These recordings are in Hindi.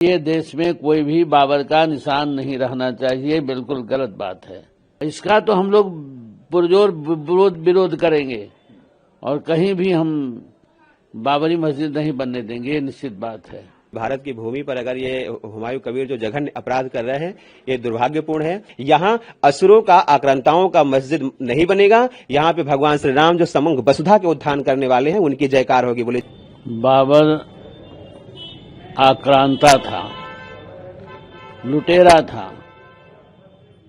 ये देश में कोई भी बाबर का निशान नहीं रहना चाहिए, बिल्कुल गलत बात है। इसका तो हम लोग पुरजोर विरोध करेंगे और कहीं भी हम बाबरी मस्जिद नहीं बनने देंगे, ये निश्चित बात है। भारत की भूमि पर अगर ये हुमायूं कबीर जो जघन्य अपराध कर रहे हैं, ये दुर्भाग्यपूर्ण है। यहाँ असुरों का, आक्रांताओं का मस्जिद नहीं बनेगा। यहाँ पे भगवान श्री राम जो समग्र वसुधा के उत्थान करने वाले हैं, उनकी जयकार होगी। बोले बाबर आक्रांता था, लुटेरा था,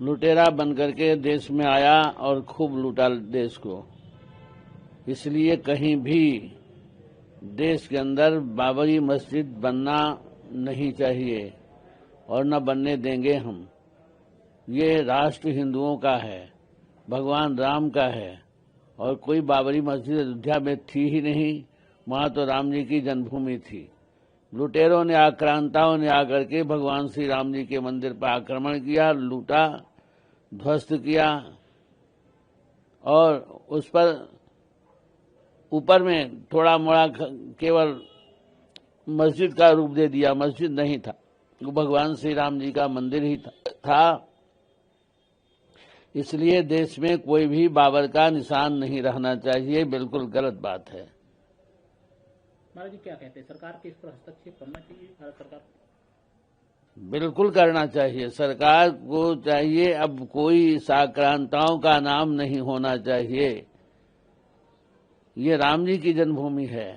लुटेरा बनकर के देश में आया और खूब लूटा देश को। इसलिए कहीं भी देश के अंदर बाबरी मस्जिद बनना नहीं चाहिए और न बनने देंगे हम। ये राष्ट्र हिंदुओं का है, भगवान राम का है और कोई बाबरी मस्जिद अयोध्या में थी ही नहीं। वहां तो राम जी की जन्मभूमि थी। लुटेरों ने, आक्रांताओं ने आकर के भगवान श्री राम जी के मंदिर पर आक्रमण किया, लूटा, ध्वस्त किया और उस पर ऊपर में थोड़ा मोड़ा केवल मस्जिद का रूप दे दिया। मस्जिद नहीं था, वो भगवान श्री राम जी का मंदिर ही था। इसलिए देश में कोई भी बाबर का निशान नहीं रहना चाहिए, बिल्कुल गलत बात है। महाराज जी क्या कहते हैं, सरकार के इस पर हस्तक्षेप करना चाहिए? भारत सरकार बिल्कुल करना चाहिए। सरकार को चाहिए, अब कोई आक्रांताओं का नाम नहीं होना चाहिए। ये राम जी की जन्मभूमि है,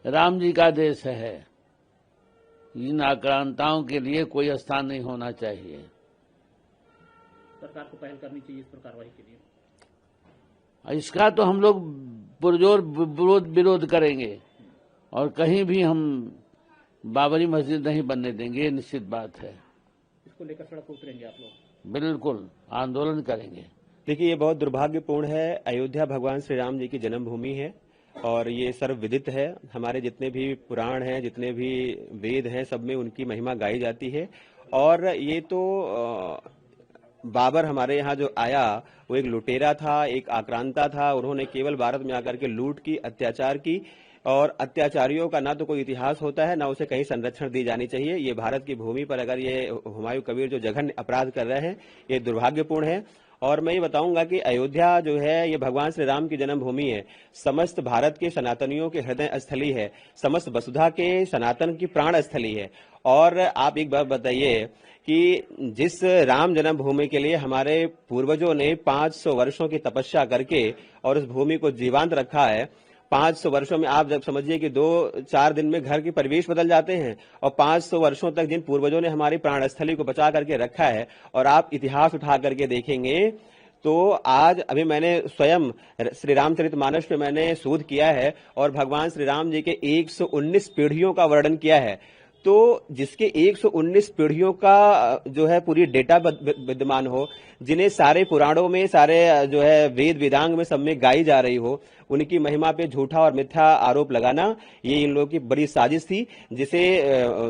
राम जी का देश है। इन आक्रांताओं के लिए कोई स्थान नहीं होना चाहिए। सरकार को पहल करनी चाहिए इस पर कार्रवाई के लिए। इसका तो हम लोग पुरजोर विरोध करेंगे और कहीं भी हम बाबरी मस्जिद नहीं बनने देंगे, ये निश्चित बात है। इसको लेकर सड़क पर उतरेंगे आप लोग? बिल्कुल आंदोलन करेंगे। देखिए, ये बहुत दुर्भाग्यपूर्ण है। अयोध्या भगवान श्री राम जी की जन्मभूमि है और ये सर्वविदित है। हमारे जितने भी पुराण हैं, जितने भी वेद हैं, सब में उनकी महिमा गाई जाती है। और ये तो बाबर हमारे यहाँ जो आया, वो एक लुटेरा था, एक आक्रांता था। उन्होंने केवल भारत में आकर के लूट की, अत्याचार की और अत्याचारियों का ना तो कोई इतिहास होता है, ना उसे कहीं संरक्षण दी जानी चाहिए। ये भारत की भूमि पर अगर ये हुमायूं कबीर जो जघन्य अपराध कर रहे हैं, ये दुर्भाग्यपूर्ण है। और मैं ये बताऊंगा कि अयोध्या जो है, ये भगवान श्री राम की जन्मभूमि है, समस्त भारत के सनातनियों के हृदय स्थली है, समस्त वसुधा के सनातन की प्राण स्थली है। और आप एक बात बताइए कि जिस राम जन्मभूमि के लिए हमारे पूर्वजों ने 500 वर्षों की तपस्या करके और उस भूमि को जीवंत रखा है, 500 वर्षों में आप जब समझिए कि 2-4 दिन में घर के परिवेश बदल जाते हैं और 500 वर्षों तक जिन पूर्वजों ने हमारी प्राणस्थली को बचा करके रखा है, और आप इतिहास उठा करके देखेंगे तो आज अभी मैंने स्वयं श्री रामचरितमानस पे मैंने शोध किया है और भगवान श्री राम जी के 119 पीढ़ियों का वर्णन किया है। तो जिसके 119 पीढ़ियों का जो है पूरी डेटा विद्यमान हो, जिन्हें सारे पुराणों में, सारे जो है वेद वेदांग में सब में गाई जा रही हो, उनकी महिमा पे झूठा और मिथ्या आरोप लगाना, ये इन लोगों की बड़ी साजिश थी, जिसे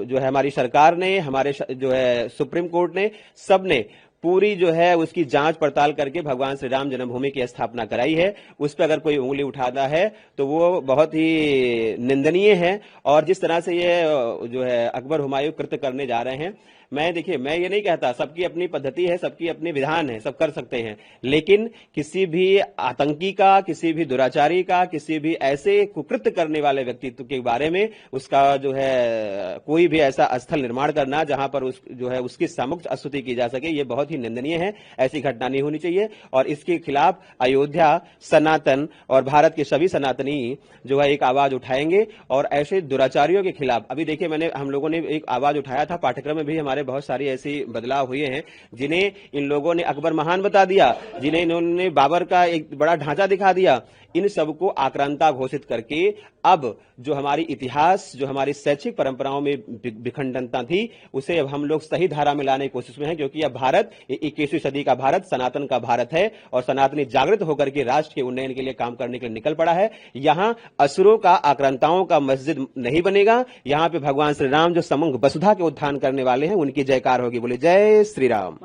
जो है हमारी सरकार ने, हमारे जो है सुप्रीम कोर्ट ने, सब ने पूरी जो है उसकी जांच पड़ताल करके भगवान श्री राम जन्मभूमि की स्थापना कराई है। उस पर अगर कोई उंगली उठाता है तो वो बहुत ही निंदनीय है। और जिस तरह से ये जो है अकबर हुमायूं कृत्य करने जा रहे हैं, मैं देखिए, मैं ये नहीं कहता, सबकी अपनी पद्धति है, सबकी अपनी विधान है, सब कर सकते हैं, लेकिन किसी भी आतंकी का, किसी भी दुराचारी का, किसी भी ऐसे कुकृत्य करने वाले व्यक्तित्व के बारे में उसका जो है कोई भी ऐसा स्थल निर्माण करना जहां पर जो है उसकी समुचित स्तुति की जा सके, ये बहुत ही निंदनीय है। ऐसी घटना नहीं होनी चाहिए और इसके खिलाफ अयोध्या, सनातन और भारत के सभी सनातनी जो है एक आवाज उठाएंगे और ऐसे दुराचारियों के खिलाफ। अभी देखिए, हम लोगों ने एक आवाज उठाया था, पाठ्यक्रम में भी हमारे बहुत सारी ऐसी बदलाव हुए हैं, जिन्हें इन लोगों ने अकबर महान बता दिया, जिन्हें इन्होंने बाबर का एक बड़ा ढांचा दिखा दिया। इन सबको आक्रांता घोषित करके अब जो हमारी इतिहास, जो हमारी शैक्षिक परंपराओं में विखंडनता थी, उसे अब हम लोग सही धारा में लाने की कोशिश में हैं, क्योंकि अब भारत 21वीं सदी का भारत, सनातन का भारत है और सनातनी जागृत होकर के राष्ट्र के उन्नयन के लिए काम करने के लिए निकल पड़ा है। यहाँ असुरों का, आक्रांताओं का मस्जिद नहीं बनेगा। यहाँ पे भगवान श्री राम जो समग्र वसुधा के उत्थान करने वाले हैं, उनकी जयकार होगी। बोले जय श्री राम।